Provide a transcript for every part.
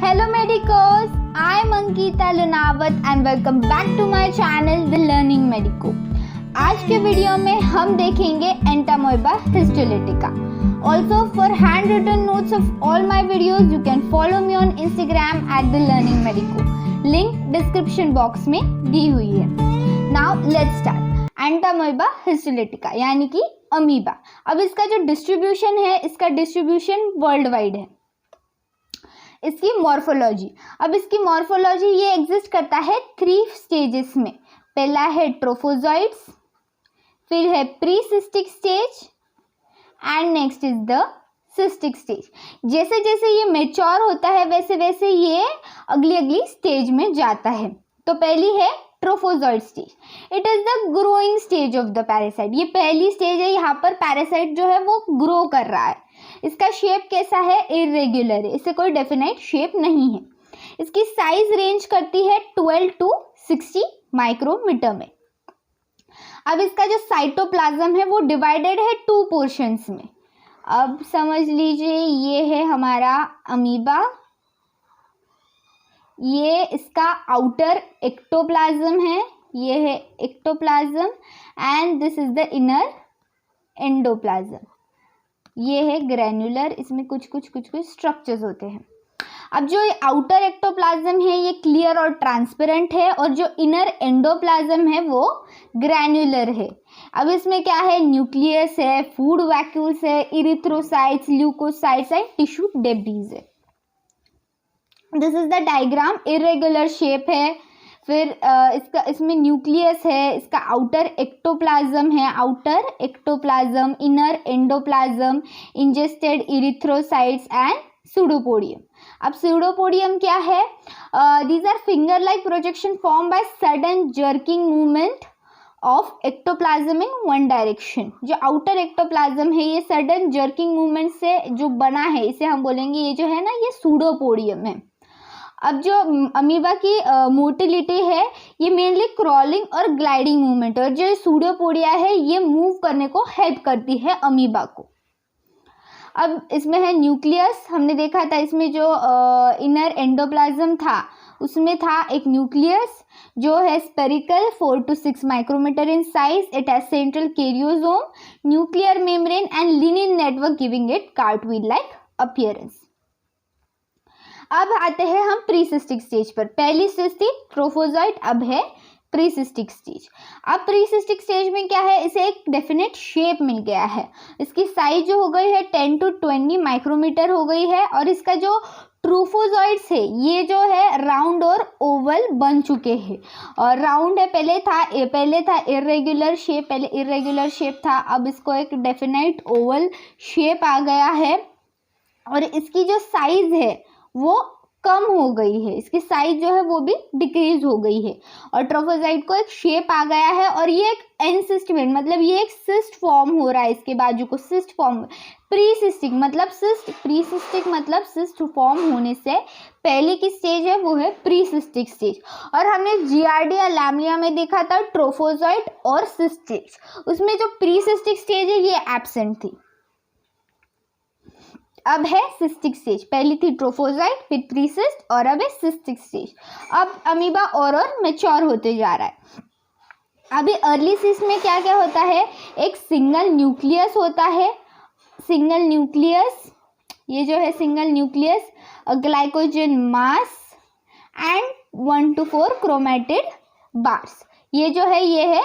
Hello Medicos, I am Ankita Lunawat and welcome back to my channel The Learning Medico. आज के video में हम देखेंगे Entamoeba histolytica. Also for handwritten notes of all my videos you can follow me on Instagram at The Learning Medico. Link description box में दी हुई है. Now let's start. Entamoeba histolytica यानी कि अमीबा. अब इसका जो डिस्ट्रीब्यूशन है, इसका डिस्ट्रीब्यूशन वर्ल्ड वाइड है. इसकी मॉर्फोलॉजी, अब इसकी मॉर्फोलॉजी ये एग्जिस्ट करता है 3 स्टेजेस में. पहला है ट्रोफोजॉइड्स, फिर है pre-cystic stage and next is the cystic stage. जैसे जैसे ये मेच्योर होता है वैसे वैसे ये अगली स्टेज में जाता है. तो पहली है trophozoite stage. It is the growing stage of the parasite. ये पहली स्टेज है, यहाँ पर पैरासाइट जो है वो ग्रो कर रहा है. इसका शेप कैसा है? इरेग्युलर है, इससे कोई डेफिनेट शेप नहीं है. इसकी साइज रेंज करती है 12 to 60 माइक्रोमीटर में. अब इसका जो साइटोप्लाज्म है वो डिवाइडेड है 2 पोर्शंस में. अब समझ लीजिए ये है हमारा अमीबा, ये इसका आउटर एक्टोप्लाज्म है, ये है ectoplasm and this is the inner endoplasm. ये है ग्रैन्युलर, इसमें कुछ स्ट्रक्चर्स होते हैं. अब जो आउटर एक्टोप्लाज्म है ये क्लियर और ट्रांसपेरेंट है और जो इनर एंडोप्लाज्म है वो ग्रैन्युलर है. अब इसमें क्या है? न्यूक्लियस है, फूड वैक्यूल्स है, erythrocytes, leucocytes and tissue debris है. This is the diagram. Irregular shape है, फिर इसमें न्यूक्लियस है, इसका आउटर एक्टोप्लाज्म है, outer ectoplasm, inner endoplasm, ingested erythrocytes and pseudopodium. अब सूडोपोडियम क्या है? These are finger like projection form by sudden jerking movement of ectoplasm in one direction. जो आउटर एक्टोप्लाज्म है ये सडन जर्किंग मूवमेंट से जो बना है इसे हम बोलेंगे ये जो है ना ये सूडोपोडियम है. अब जो अमीबा की मोटिलिटी है ये मेनली क्रॉलिंग और ग्लाइडिंग मूवमेंट, और जो सूडोपोडिया है ये मूव करने को हेल्प करती है अमीबा को. अब इसमें है न्यूक्लियस. हमने देखा था इसमें जो इनर एंडोप्लाज्म था उसमें था एक न्यूक्लियस जो है spherical 4 to 6 micrometre in size. It has central karyosome, nuclear membrane and linin network giving it cartwheel like appearance. अब आते हैं हम प्रीसिस्टिक स्टेज पर. पहली स्टेज थी ट्रोफोजॉइड, अब है प्रीसिस्टिक स्टेज. अब प्रीसिस्टिक स्टेज में क्या है? इसे एक डेफिनेट शेप मिल गया है. इसकी साइज जो हो गई है 10 to 20 माइक्रोमीटर हो गई है और इसका जो ट्रोफोजॉइड्स है ये जो है राउंड और ओवल बन चुके हैं. और राउंड है, पहले था इरेगुलर शेप, पहले इरेगुलर शेप था, अब इसको एक डेफिनेट ओवल शेप आ गया है. और इसकी जो साइज है वो कम हो गई है, इसकी साइज जो है वो भी डिक्रीज हो गई है. और ट्रोफोजाइट को एक शेप आ गया है और ये एक एनसिस्टमेंट मतलब ये एक सिस्ट फॉर्म हो रहा है, इसके बाजू को सिस्ट फॉर्म. प्रीसिस्टिक मतलब सिस्ट, प्रीसिस्टिक मतलब सिस्ट फॉर्म होने से पहले की स्टेज है वो है प्रीसिस्टिक स्टेज. और हमने जियार्डी या लैमलिया में देखा था ट्रोफोजाइट और सिस्ट स्टेज, उसमें जो प्रीसिस्टिक स्टेज है ये एब्सेंट थी. अब है सिस्टिक स्टेज. पहली थी ट्रोफोजाइट, फिर प्रीसिस्ट और अब है सिस्टिक स्टेज. अब अमीबा और मैच्योर होते जा रहा है. अभी अर्ली स्टेज में क्या क्या होता है? एक सिंगल न्यूक्लियस होता है, सिंगल न्यूक्लियस, ये जो है single nucleus, glycogen mass and 1 to 4 chromatid bars. ये जो है ये है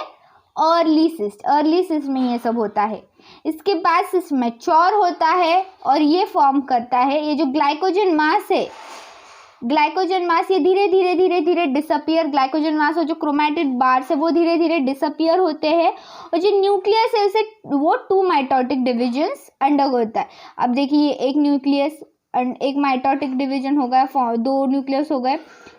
अर्ली सिस्ट. अर्ली सिस्ट में ये सब होता है. इसके बाद सिस्ट मैच्योर होता है और ये फॉर्म करता है ये जो ग्लाइकोजन मास है. ग्लाइकोजन मास ये धीरे धीरे डिसअपियर, ग्लाइकोजन मास और जो क्रोमेटिड बार्स है वो धीरे धीरे डिसअपियर होते हैं. और जो न्यूक्लियस है उसे वो 2 माइटोटिक डिविजन्स अंडरगो होता है. अब देखिए एक न्यूक्लियस, एक माइटोटिक डिवीजन हो गया, 2 न्यूक्लियस हो गए,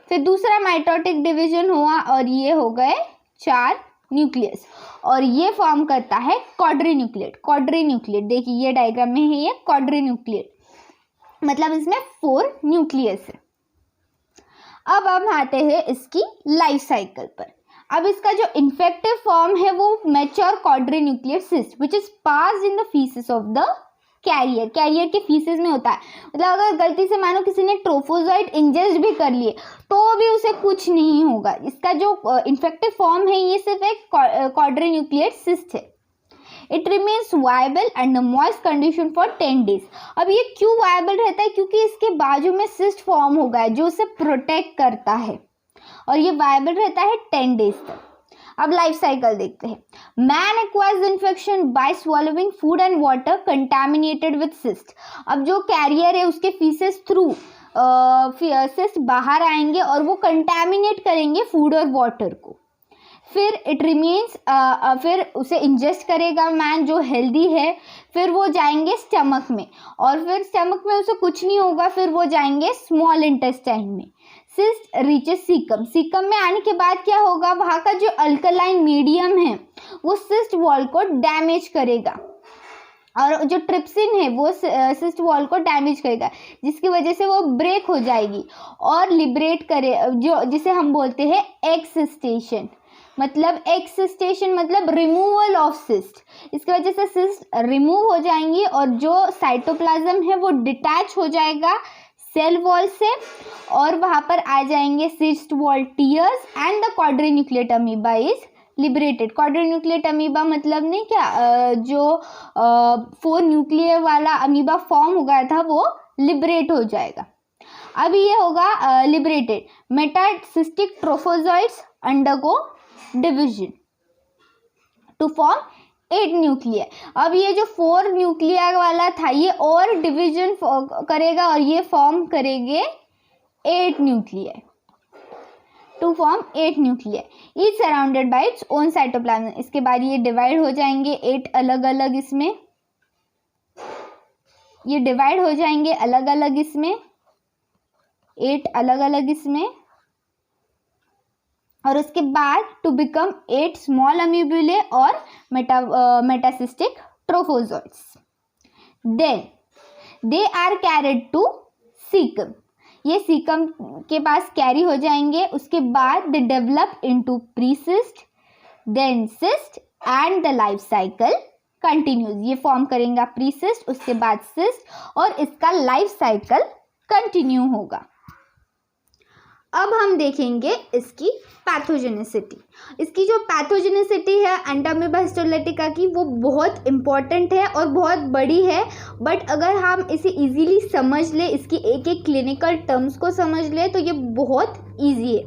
फिर दूसरा माइटोटिक डिवीजन हुआ और ये हो गए 4 न्यूक्लियस और ये फॉर्म करता है क्वाड्रीन्यूक्लियेट. क्वाड्रीन्यूक्लियेट देखिए ये डायग्राम में है, ये क्वाड्रीन्यूक्लियेट मतलब इसमें 4 न्यूक्लियस है. अब हम आते हैं इसकी लाइफ साइकिल पर. अब इसका जो इन्फेक्टिव फॉर्म है वो mature quadrinucleate cyst which is passed in the faeces of the carrier के फीसेस में होता है। मतलब अगर गलती से मानो किसी ने ट्रोफोजोइट इंजेस्ट भी कर लिए तो भी उसे कुछ नहीं होगा। इसका जो इन्फेक्टिव फॉर्म है ये सिर्फ एक क्वाड्रीन्यूक्लिएट सिस्ट है। It remains viable under moist condition for 10 days. अब ये क्यों वायबल रहता है? क्योंकि इसके बाजू में सिस्ट फॉर्म हो गया है जो उसे प्रोटेक्ट करता है और ये वायबल रहता है 10 डेज तक। अब लाइफ साइकिल देखते हैं। Man acquires infection by swallowing food and water contaminated with cyst. अब जो कैरियर है उसके फीसेस थ्रू सिस्ट बाहर आएंगे और वो कंटामिनेट करेंगे फूड और वाटर को। फिर इट रिमेन्स फिर उसे इंजेस्ट करेगा मैन जो हेल्दी है, फिर वो जाएंगे स्टमक में और फिर स्टमक में उसे कुछ नहीं होगा, फिर वो जाएंगे स्मॉल इंटेस्टाइन में। Cyst reaches caecum. सीकम में आने के बाद क्या होगा? वहाँ का जो अल्कलाइन मीडियम है वो सिस्ट वॉल को डैमेज करेगा और जो ट्रिप्सिन है वो सिस्ट वॉल को डैमेज करेगा जिसकी वजह से वो ब्रेक हो जाएगी और लिबरेट करे, जो जिसे हम बोलते हैं एक्सिस्टेशन। मतलब एक्सिस्टेशन मतलब रिमूवल ऑफ सिस्ट। इसकी वजह से सिस्ट रिमूव हो जाएंगी और जो साइटोप्लाज्म है वो डिटैच हो जाएगा सेल वॉल से और वहाँ पर आ जाएंगे cyst wall tears and the quadrinucleate amoeba is liberated. Quadrinucleate amoeba मतलब नहीं क्या, जो 4 न्यूक्लियर वाला अमीबा फॉर्म हो गया था वो लिबरेट हो जाएगा। अब ये होगा liberated. Metacystic trophozoites undergo division to form 8 nuclear. अब ये जो 4 न्यूक्लियर वाला था ये और डिवीजन करेगा और ये फॉर्म करेंगे 8 nuclear to form 8 nuclear each surrounded by its own cytoplasm. इसके बाद ये डिवाइड हो जाएंगे 8 अलग अलग, इसमें ये डिवाइड हो जाएंगे अलग अलग, इसमें 8 अलग अलग इसमें, और उसके बाद टू बिकम 8 स्मॉल अमीबुले और metacystic trophozoites. Then they are carried to caecum. ये सीकम के पास कैरी हो जाएंगे। उसके बाद they develop into precyst, then cyst and the life cycle continues. ये फॉर्म करेंगे प्रीसिस्ट, उसके बाद सिस्ट और इसका लाइफ साइकिल कंटिन्यू होगा। अब हम देखेंगे इसकी पैथोजेनिसिटी। इसकी जो पैथोजेनिसिटी है एंटामीबा हिस्टोलिटिका की वो बहुत इम्पॉर्टेंट है और बहुत बड़ी है, बट अगर हम इसे इजीली समझ ले, इसकी एक एक क्लिनिकल टर्म्स को समझ ले तो ये बहुत इजी है।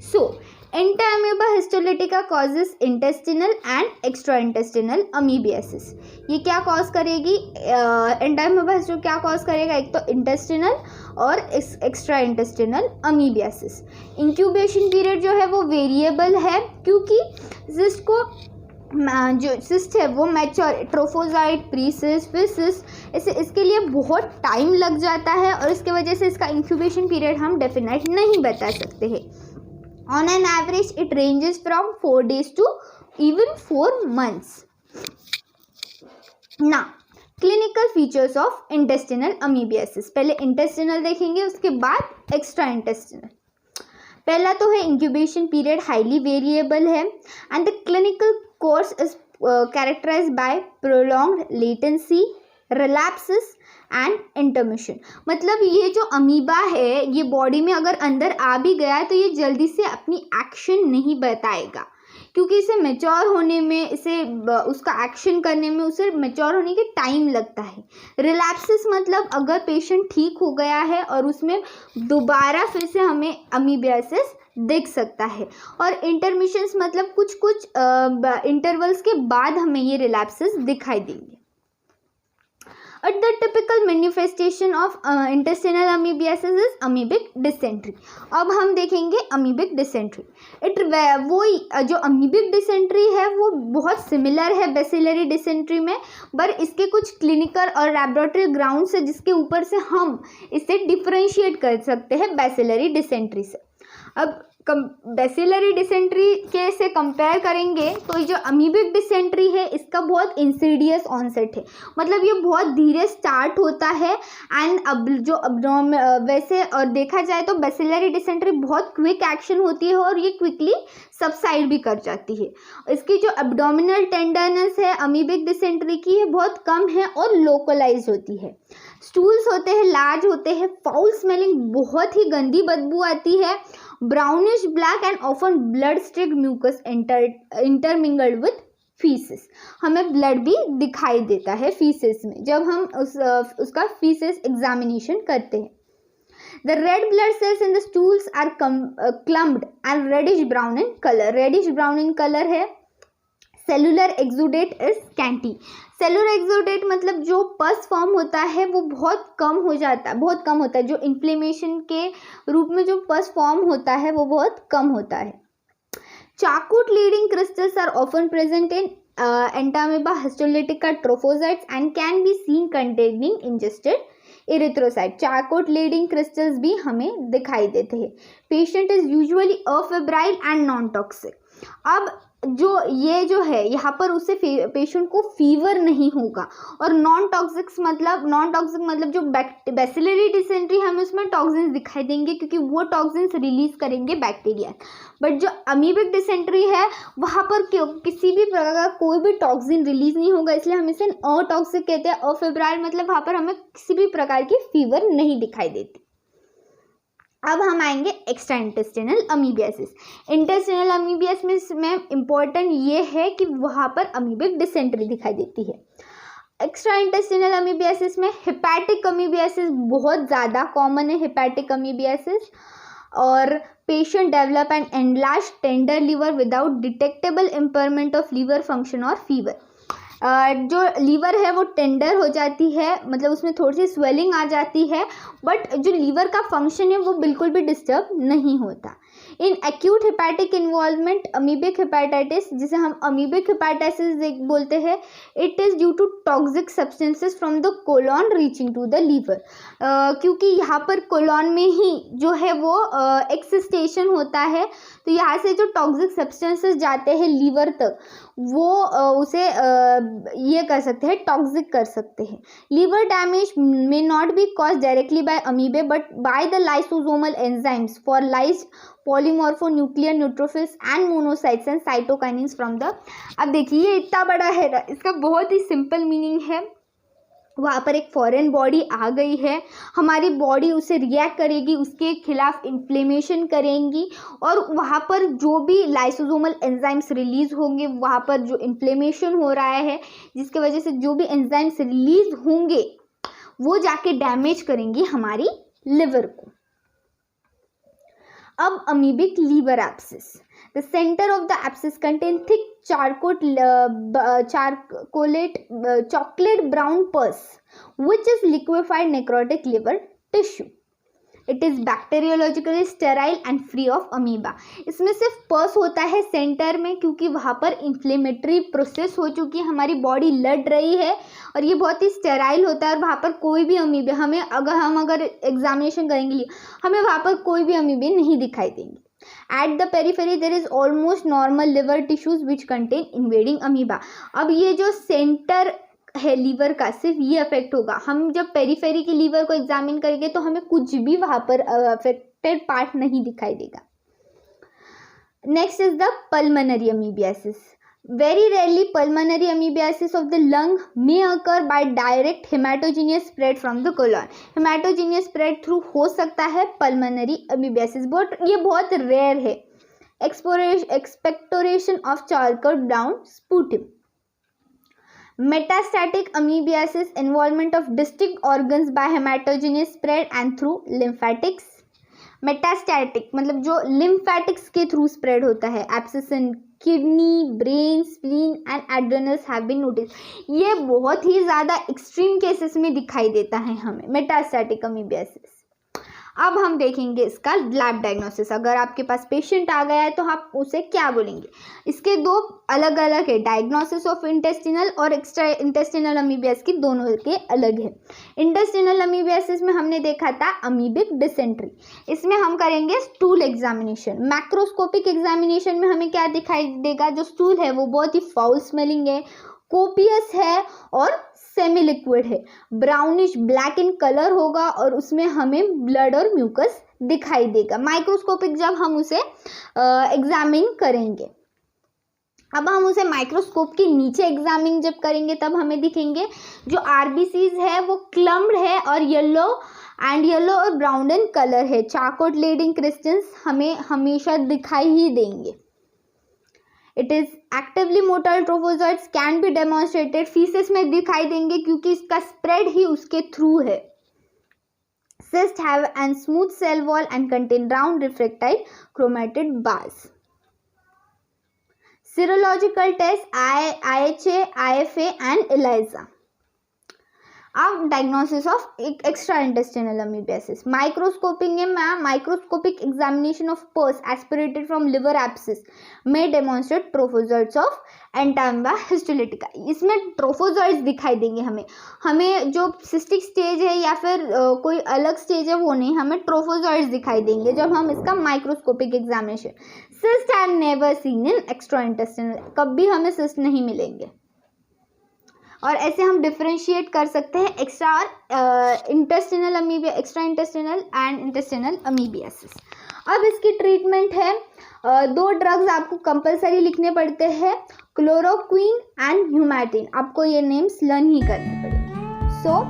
So Entamoeba histolytica causes intestinal and extra intestinal amoebiasis. ये क्या कॉज करेगी? एंटामीबा हिस्टो क्या कॉज करेगा? एक तो इंटेस्टिनल और extra intestinal amoebiasis. Incubation period जो है वो वेरिएबल है क्योंकि सिस्ट को जो सिस्ट है वो मैच्योर ट्रोफोजाइट प्रीसिस्ट फिर सिस्ट, इसके लिए बहुत टाइम लग जाता है और इसके वजह से इसका इंक्यूबेशन पीरियड हम डेफिनेट नहीं बता सकते हैं। On an average, it ranges from 4 days to even 4 months. Now, clinical features of intestinal amoebiasis. पहले intestinal देखेंगे, उसके बाद extra intestinal. पहला तो है incubation period highly variable है and the clinical course is characterized by prolonged latency, relapses and intermission. मतलब ये जो अमीबा है ये बॉडी में अगर अंदर आ भी गया तो ये जल्दी से अपनी एक्शन नहीं बताएगा क्योंकि इसे मैच्योर होने में, इसे उसका एक्शन करने में उसे मैच्योर होने के टाइम लगता है। रिलैप्सिस मतलब अगर पेशेंट ठीक हो गया है और उसमें दोबारा फिर से हमें अमीबियासिस दिख सकता है। और इंटरमिशंस मतलब कुछ कुछ इंटरवल्स के बाद हमें ये रिलैप्सिस दिखाई देंगे। At the typical manifestation of intestinal amoebiasis is amoebic dysentery. अब हम देखेंगे amoebic dysentery. वो जो amoebic dysentery है वो बहुत सिमिलर है बेसिलरी डिसेंट्री में, पर इसके कुछ क्लिनिकल और लैबोरेटरी ग्राउंड्स है जिसके ऊपर से हम इसे डिफरेंशिएट कर सकते हैं बेसिलरी डिसेंट्री से। अब बेसिलरी डिसेंट्री के से कंपेयर करेंगे तो जो अमीबिक डिसेंट्री है इसका बहुत इंसीडियस ऑनसेट है। मतलब ये बहुत धीरे पीरियड स्टार्ट होता है एंड अब जो वैसे और देखा जाए तो बेसिलरी डिसेंट्री बहुत क्विक एक्शन होती है और ये क्विकली सबसाइड भी कर जाती है। इसकी जो एब्डोमिनल टेंडरनेस है अमीबिक डिसेंट्री की, ये बहुत कम है और लोकलाइज होती है। स्टूल्स होते हैं लार्ज होते हैं, फाउल स्मेलिंग, बहुत ही गंदी बदबू आती है, brownish black and often blood streaked mucus intermingled with faeces. हमें ब्लड भी दिखाई देता है फीसेस में जब हम उसका फीसेस एग्जामिनेशन करते हैं। The red blood cells in the stools are clumped and reddish brown in color. Reddish brown in color है। Cellular exudate is scanty. Cellular exudate मतलब जो पस फॉर्म होता है वो बहुत कम होता है। जो इन्फ्लेमेशन के रूप में जो पस फॉर्म होता है वो बहुत कम होता है। Charcoal leading crystals are often present in Entamoeba histolytica trophozoites and can be seen containing ingested erythrocyte. Charcot Leyden crystals भी हमें दिखाई देते हैं। Patient is usually afebrile and non toxic. अब जो ये जो है यहाँ पर उससे पेशेंट को फीवर नहीं होगा। और नॉन टॉक्सिक मतलब जो बैसिलरी डिसेंट्री हमें उसमें टॉक्सिन्स दिखाई देंगे क्योंकि वो टॉक्सिन्स रिलीज करेंगे बैक्टीरिया। बट जो अमीबिक डिसेंट्री है वहाँ पर किसी भी प्रकार का कोई भी टॉक्सिन रिलीज नहीं होगा, इसलिए हम इसे अटॉक्सिक कहते हैं। अफेब्राइल मतलब वहाँ पर हमें किसी भी प्रकार की फीवर नहीं दिखाई देती। अब हम आएंगे extra intestinal amoebiasis. Intestinal amoebiasis में इम्पॉर्टेंट ये है कि वहाँ पर अमीबिक डिसेंट्री दिखाई देती है। एक्स्ट्रा इंटेस्टिनल अमीबियासिस में हेपेटिक अमीबियासिस बहुत ज़्यादा कॉमन है। हेपेटिक अमीबियासिस और patient develop an enlarge tender liver without detectable impairment of liver function और फीवर। जो लीवर है वो टेंडर हो जाती है, मतलब उसमें थोड़ी सी स्वेलिंग आ जाती है, बट जो लीवर का फंक्शन है वो बिल्कुल भी डिस्टर्ब नहीं होता। In acute hepatic involvement amoebic hepatitis, जिसे हम अमीबिक हेपेटाइटिस बोलते हैं, it is due to toxic substances from the colon reaching to the liver. क्योंकि यहाँ पर कोलॉन में ही जो है वो एक्सस्टेशन होता है, तो यहाँ से जो टॉक्सिक सब्सटेंसेस जाते हैं लीवर तक वो उसे ये कर सकते हैं, टॉक्सिक कर सकते हैं। Liver damage may not be cause directly by amoebae but by the lysosomal enzymes for lyse polymorphonuclear neutrophils and monocytes and cytokinins from the. अब देखिए ये इतना बड़ा है ना, इसका बहुत ही सिंपल मीनिंग है। वहाँ पर एक फॉरेन बॉडी आ गई है, हमारी बॉडी उसे रिएक्ट करेगी, उसके खिलाफ इन्फ्लेमेशन करेंगी और वहाँ पर जो भी लाइसोसोमल एंजाइम्स रिलीज होंगे, वहाँ पर जो इन्फ्लेमेशन हो रहा है जिसकी वजह से जो भी एंजाइम्स रिलीज होंगे वो जाके डैमेज करेंगी हमारी लिवर को। अब amoebic liver abscess. The center of the abscess contains thick chocolate brown pus, which is liquefied necrotic liver tissue. It is bacteriologically sterile and free of amoeba. इसमें सिर्फ पस होता है सेंटर में, क्योंकि वहाँ पर इन्फ्लेमेटरी प्रोसेस हो चुकी है, हमारी बॉडी लड़ रही है और ये बहुत ही स्टेराइल होता है और वहाँ पर कोई भी अमीबे हमें अगर एग्जामिनेशन करेंगे हमें वहाँ पर कोई भी अमीबे नहीं दिखाई देंगे। At the periphery there is almost normal liver tissues which contain invading amoeba. अब ये जो सेंटर है लीवर का सिर्फ ये अफेक्ट होगा। हम जब पेरीफेरी की लीवर को एग्जामिन करेंगे तो हमें कुछ भी वहाँ पर अफेक्टेड पार्ट नहीं दिखाई देगा। Next is the pulmonary amoebiasis. Very rarely pulmonary amoebiasis of the lung may occur by direct hematogenous spread from the colon. Hematogenous spread through हो सकता है pulmonary amoebiasis, but ये बहुत rare है। Expectoration of charcoal down sputum. Metastatic amoebiasis, involvement of distinct organs by hematogenous spread and through lymphatics. Metastatic मतलब जो lymphatics के through spread होता है। Abscess in kidney, brain, spleen and adrenals have been notice. ये बहुत ही ज़्यादा extreme cases में दिखाई देता है हमें मेटास्टैटिक अमीबियासिस। अब हम देखेंगे इसका लैब डायग्नोसिस। अगर आपके पास पेशेंट आ गया है तो आप उसे क्या बोलेंगे। इसके दो अलग अलग है, डायग्नोसिस ऑफ इंटेस्टिनल और एक्स्ट्रा इंटेस्टिनल अमीबियासिस की दोनों के अलग है। इंटेस्टिनल अमीबियासिस में हमने देखा था अमीबिक डिसेंट्री, इसमें हम करेंगे स्टूल एग्जामिनेशन। मैक्रोस्कोपिक एग्जामिनेशन में हमें क्या दिखाई देगा, जो स्टूल है वो बहुत ही फाउल स्मेलिंग है, कोपियस है और सेमी लिक्विड है, ब्राउनिश ब्लैक इन कलर होगा और उसमें हमें ब्लड और म्यूकस दिखाई देगा माइक्रोस्कोपिक जब हम उसे एग्जामिन करेंगे। अब हम उसे माइक्रोस्कोप के नीचे एग्जामिन जब करेंगे तब हमें दिखेंगे जो आरबीसीज है वो क्लम्प्ड है और येलो और ब्राउन इन कलर है। चारकोल लेडिंग क्रिस्टल्स हमें हमेशा दिखाई ही देंगे। It is actively motile trophozoites can be demonstrated, faeces में दिखाई देंगे क्योंकि इसका स्प्रेड ही उसके थ्रू है। Cysts have a smooth cell wall and contain round refractile chromatid bars. Serological tests IHA, IFA and ELISA. अब diagnosis of extra intestinal amoebiasis. माइक्रोस्कोपिंग में microscopic examination of pus aspirated from liver abscess में demonstrate trophozoites of Entamoeba histolytica. इसमें trophozoites दिखाई देंगे हमें जो cystic stage है या फिर कोई अलग स्टेज है वो नहीं, हमें ट्रोफोजोइड्स दिखाई देंगे जब हम इसका microscopic examination. Cyst I am never seen in extra intestinal, कभी हमें सिस्ट नहीं मिलेंगे। और ऐसे हम डिफरेंशिएट कर सकते हैं एक्स्ट्रा और intestinal amoebae, extra intestinal and intestinal amoebiasis. अब इसकी ट्रीटमेंट है, 2 ड्रग्स आपको कंपलसरी लिखने पड़ते हैं, क्लोरोक्विन एंड ह्यूमैटिन। आपको ये नेम्स लर्न ही करने पड़ेंगे। सो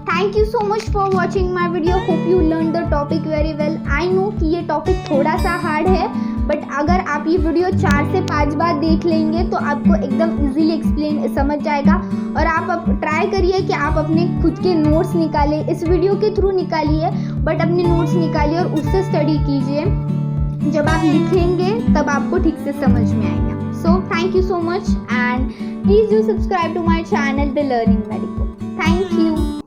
thank you so much for watching my video, hope you learn the topic very well. I know कि ये टॉपिक थोड़ा सा हार्ड है, बट अगर आप ये वीडियो 4 से 5 बार देख लेंगे तो आपको एकदम इजीली एक्सप्लेन समझ जाएगा। और आप ट्राई करिए कि आप अपने खुद के नोट्स निकालिए, इस वीडियो के थ्रू निकालिए बट अपने नोट्स निकालिए और उससे स्टडी कीजिए। जब आप लिखेंगे तब आपको ठीक से समझ में आएगा। So thank you so much and please do subscribe to my channel the learning medico. Thank you.